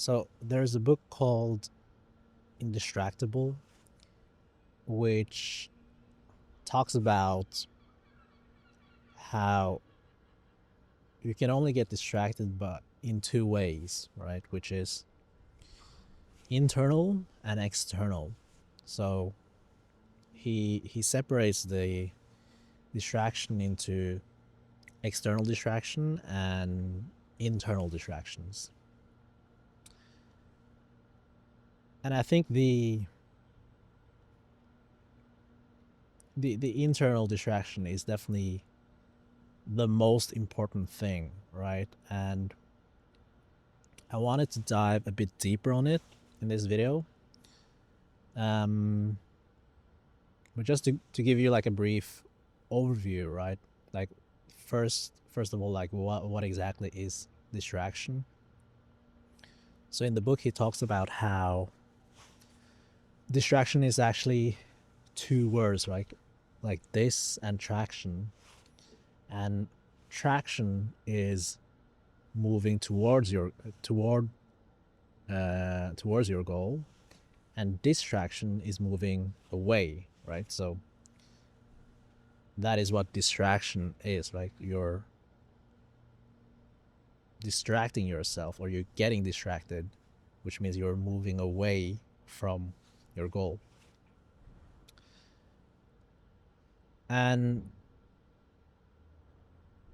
So there's a book called Indistractable, which talks about how you can only get distracted but in two ways, right? Which is internal and external. So he separates the distraction into external distraction and internal distractions. And I think the internal distraction is definitely the most important thing, right? And I wanted to dive a bit deeper on it in this video. Um, but just to give you like a brief overview, right? Like first of all, like what exactly is distraction? So in the book he talks about how distraction is actually two words, right? Like this and traction. And traction is moving towards your goal, and distraction is moving away, right? So that is what distraction is, right? You're distracting yourself, or you're getting distracted, which means you're moving away from your goal. And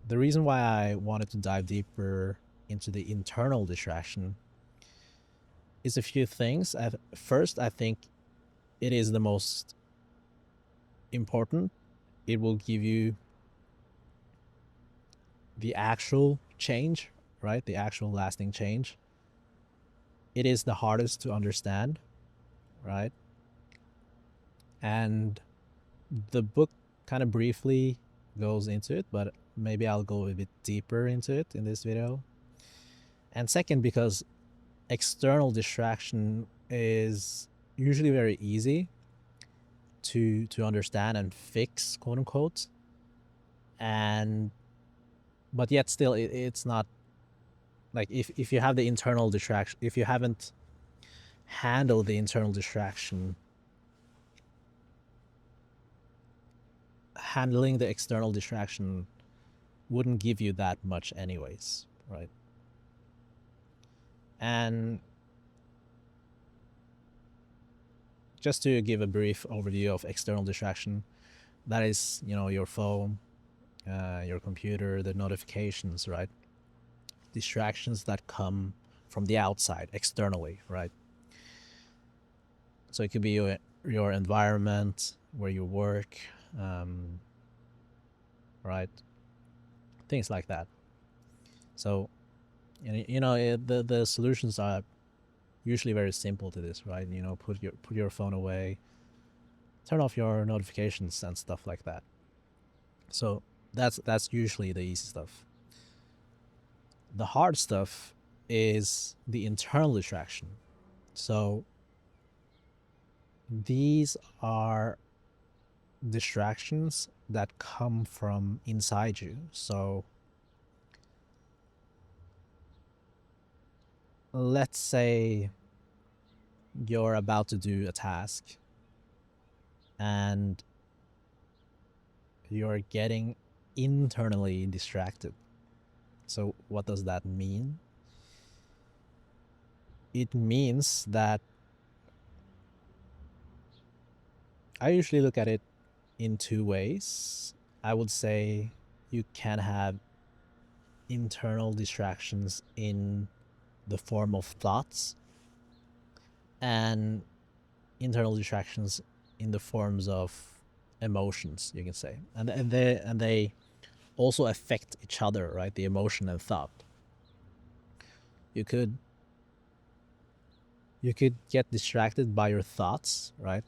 the reason why I wanted to dive deeper into the internal distraction is a few things. First, I think it is the most important. It will give you the actual change, right? The actual lasting change. It is the hardest to understand, right? And the book kind of briefly goes into it, but maybe I'll go a bit deeper into it in this video. And second, because external distraction is usually very easy to understand and fix, quote unquote, and but yet still it's not like if you have the internal distraction, if you haven't handled the internal distraction, handling the external distraction wouldn't give you that much anyways, right? And just to give a brief overview of external distraction, that is, your phone, your computer, the notifications, right? Distractions that come from the outside, externally, right? So it could be your environment, where you work, right? Things like that. So, the solutions are usually very simple to this, right? Put your phone away, turn off your notifications and stuff like that. So that's usually the easy stuff. The hard stuff is the internal distraction. So these are distractions that come from inside you. So let's say you're about to do a task and you're getting internally distracted. So what does that mean? It means that I usually look at it in two ways. I would say you can have internal distractions in the form of thoughts, and internal distractions in the forms of emotions, you can say. And they also affect each other, right? The emotion and thought. You could get distracted by your thoughts, right?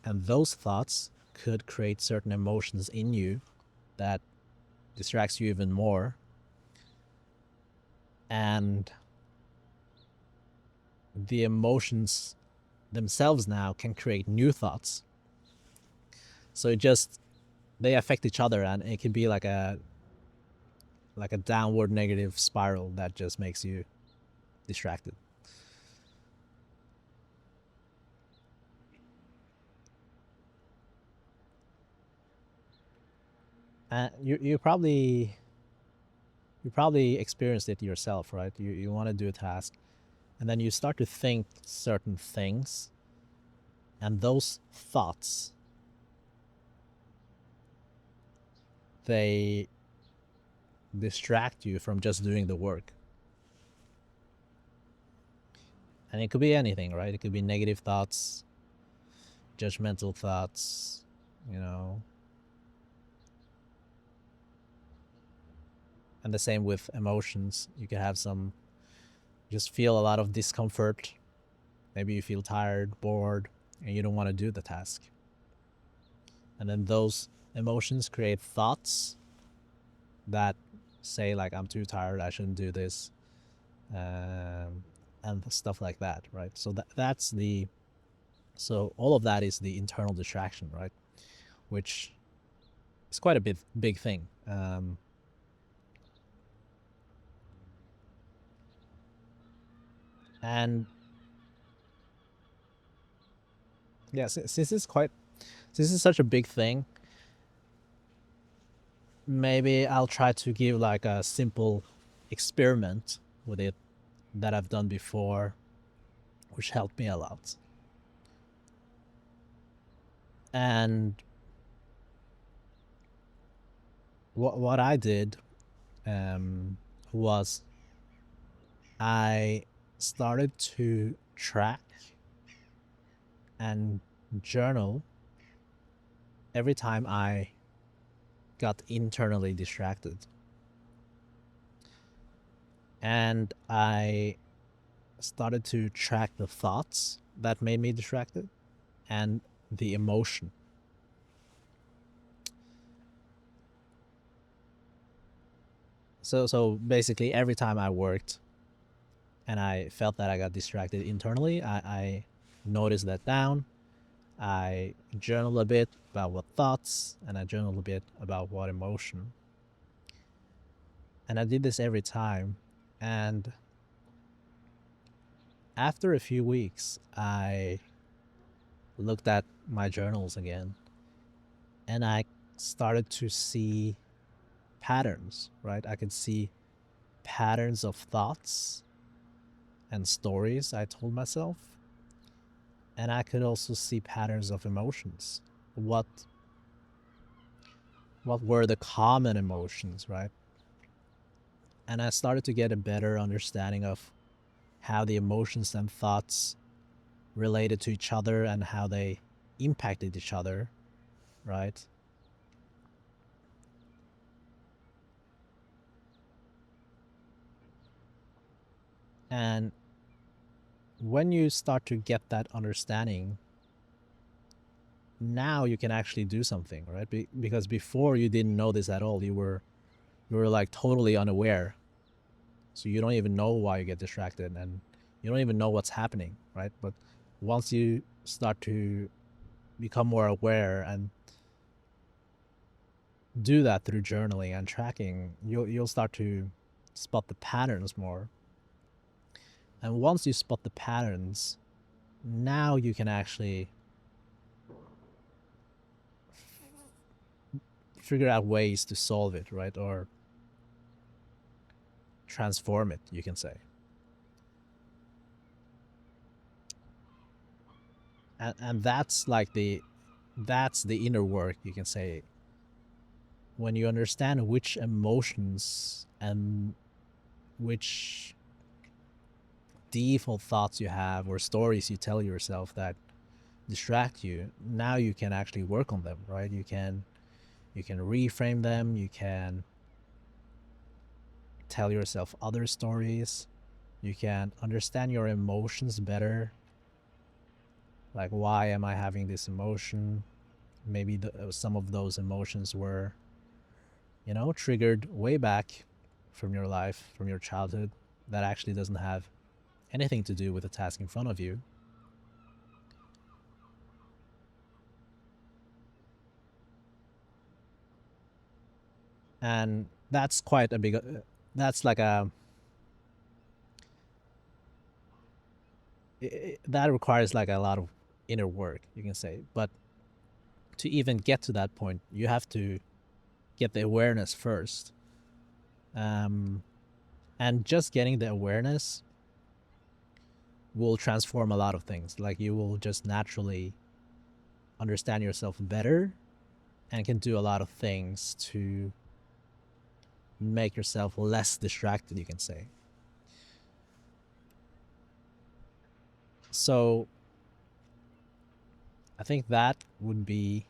And those thoughts could create certain emotions in you that distracts you even more. And the emotions themselves now can create new thoughts. So they affect each other, and it can be like a downward negative spiral that just makes you distracted. you probably experienced it yourself, right? You want to do a task, and then you start to think certain things, and those thoughts, they distract you from just doing the work. And it could be anything, right? It could be negative thoughts, judgmental thoughts, you know. And the same with emotions. You could have some, just feel a lot of discomfort. Maybe you feel tired, bored, and you don't want to do the task. And then those emotions create thoughts that say, like, I'm too tired, I shouldn't do this, and stuff like that, right? So that's the, so all of that is the internal distraction, right? Which is quite a big thing. And yeah, since it's such a big thing, maybe I'll try to give like a simple experiment with it that I've done before, which helped me a lot. And what I did, was I started to track and journal every time I got internally distracted. And I started to track the thoughts that made me distracted and the emotion. So basically every time I worked and I felt that I got distracted internally, I noticed that down. I journal a bit about what thoughts, and I journal a bit about what emotion. And I did this every time. And after a few weeks, I looked at my journals again, and I started to see patterns, right? I could see patterns of thoughts and stories I told myself. And I could also see patterns of emotions. What were the common emotions, right? And I started to get a better understanding of how the emotions and thoughts related to each other and how they impacted each other, right? And when you start to get that understanding, now you can actually do something, right? Because before you didn't know this at all. You were like totally unaware. So you don't even know why you get distracted, and you don't even know what's happening, right? But once you start to become more aware and do that through journaling and tracking, you'll start to spot the patterns more. And once you spot the patterns, now you can actually figure out ways to solve it, right? Or transform it, you can say. And that's the inner work, you can say. When you understand which emotions and which default thoughts you have or stories you tell yourself that distract you, now you can actually work on them, right? You can reframe them, you can tell yourself other stories, you can understand your emotions better. Like, why am I having this emotion? Maybe some of those emotions were, triggered way back from your life, from your childhood, that actually doesn't have anything to do with the task in front of you. And that's quite a big, that's like a, that requires like a lot of inner work, you can say. But to even get to that point, you have to get the awareness first. And just getting the awareness will transform a lot of things. Like you will just naturally understand yourself better and can do a lot of things to make yourself less distracted, you can say. So I think that would be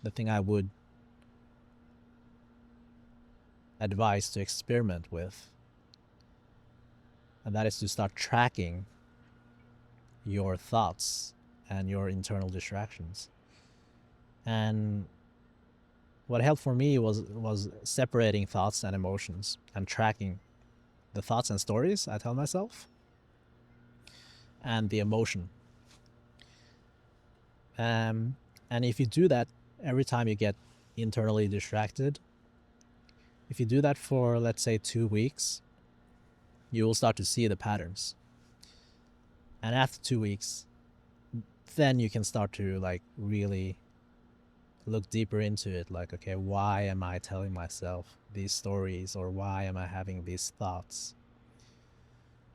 the thing I would advise to experiment with. And that is to start tracking your thoughts and your internal distractions. And what helped for me was separating thoughts and emotions and tracking the thoughts and stories I tell myself and the emotion. And if you do that every time you get internally distracted, if you do that for, let's say, 2 weeks, you will start to see the patterns. And after 2 weeks, then you can start to like really look deeper into it. Like, okay, why am I telling myself these stories, or why am I having these thoughts?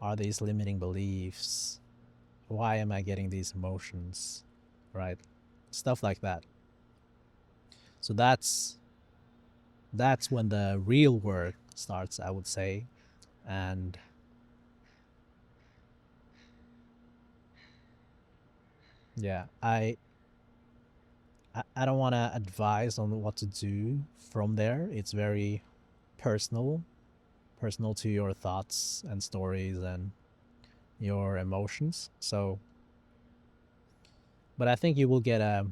Are these limiting beliefs? Why am I getting these emotions? Right? Stuff like that. So that's when the real work starts, I would say. And yeah, I don't want to advise on what to do from there. It's very personal to your thoughts and stories and your emotions. So, but I think you will get a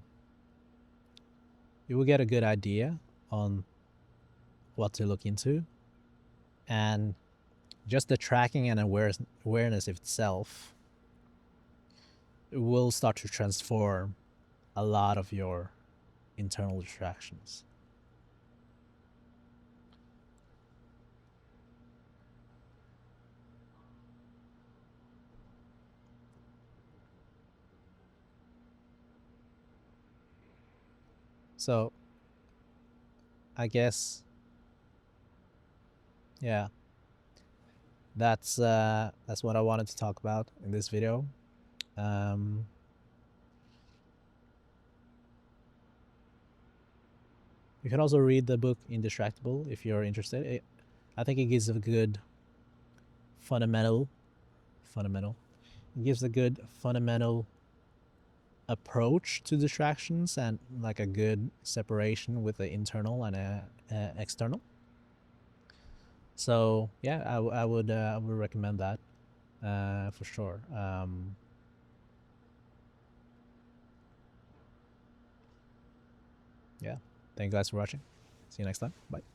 good idea on what to look into, and just the tracking and awareness itself will start to transform a lot of your internal distractions. So I guess, yeah, that's what I wanted to talk about in this video. Um, you can also read the book Indistractable if you're interested. I think it gives a good fundamental fundamental. It gives a good fundamental approach to distractions and like a good separation with the internal and external. So yeah, I would recommend that for sure. Yeah, thank you guys for watching. See you next time. Bye.